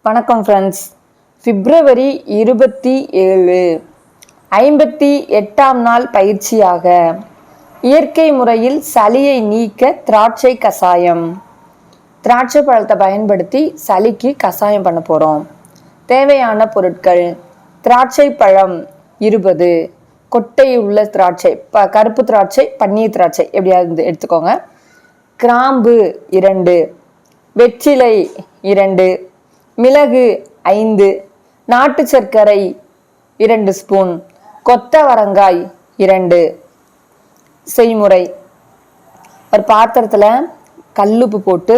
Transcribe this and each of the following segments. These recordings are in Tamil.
வணக்கம் ஃப்ரெண்ட்ஸ். பிப்ரவரி 27 58ஆம் நாள் பயிற்சியாக இயற்கை முறையில் சளியை நீக்க திராட்சை கசாயம். திராட்சை பழத்தை பயன்படுத்தி சளிக்கு கசாயம் பண்ண போகிறோம். தேவையான பொருட்கள்: திராட்சை பழம் 20, கொட்டை உள்ள திராட்சை, கருப்பு திராட்சை, பன்னீர் திராட்சை எப்படியாவது எடுத்துக்கோங்க. கிராம்பு 2, வெற்றிலை 2, மிளகு 5, நாட்டு சர்க்கரை 2 ஸ்பூன், கொத்தவரங்காய் 2. செய்முறை: ஒரு பாத்திரத்தில் கல்லுப்பு போட்டு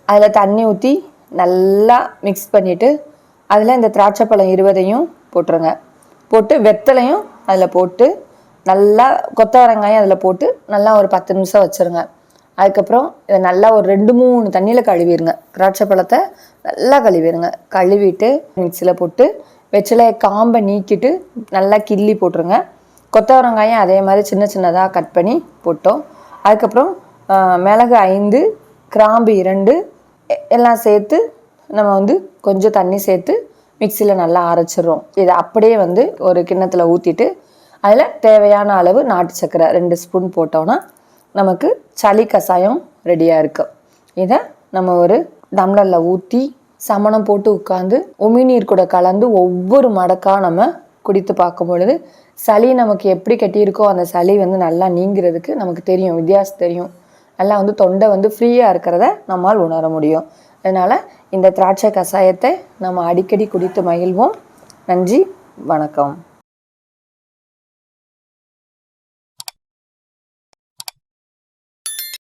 அதில் தண்ணி ஊற்றி நல்லா மிக்ஸ் பண்ணிவிட்டு அதில் இந்த திராட்சை பழம் 20ஐயும் போட்டுருங்க. போட்டு வெத்தலையும் அதில் போட்டு நல்லா கொத்தவரங்காயும் அதில் போட்டு நல்லா ஒரு 10 நிமிஷம் வச்சுருங்க. அதுக்கப்புறம் இதை நல்லா ஒரு 2-3 தண்ணியில் கழுவிடுங்க. திராட்சை பழத்தை நல்லா கழுவிடுங்க. கழுவிட்டு மிக்சியில் போட்டு வெற்றிலையை காம்பை நீக்கிட்டு நல்லா கிள்ளி போட்டுருங்க. கொத்தவரங்காயும் அதே மாதிரி சின்ன சின்னதாக கட் பண்ணி போட்டோம். அதுக்கப்புறம் மிளகு 5, கிராம்பு 2 எல்லாம் சேர்த்து நம்ம கொஞ்சம் தண்ணி சேர்த்து மிக்சியில் நல்லா அரைச்சிடுறோம். இதை அப்படியே ஒரு கிண்ணத்தில் ஊற்றிட்டு அதில் தேவையான அளவு நாட்டு சர்க்கரை 2 ஸ்பூன் போட்டோன்னா நமக்கு சளி கசாயம் ரெடியாக இருக்குது. இதை நம்ம ஒரு டம்ளரில் ஊற்றி சமணம் போட்டு உட்காந்து உமிநீர் கூட கலந்து ஒவ்வொரு மடக்காக நம்ம குடித்து பார்க்கும் பொழுது சளி நமக்கு எப்படி கட்டியிருக்கோ அந்த சளி நல்லா நீங்கிறதுக்கு நமக்கு தெரியும், வித்தியாசம் தெரியும். நல்லா தொண்டை ஃப்ரீயாக இருக்கிறத நம்மால் உணர முடியும். அதனால் இந்த திராட்சை கசாயத்தை நம்ம அடிக்கடி குடித்து மகிழ்வோம். நன்றி, வணக்கம்.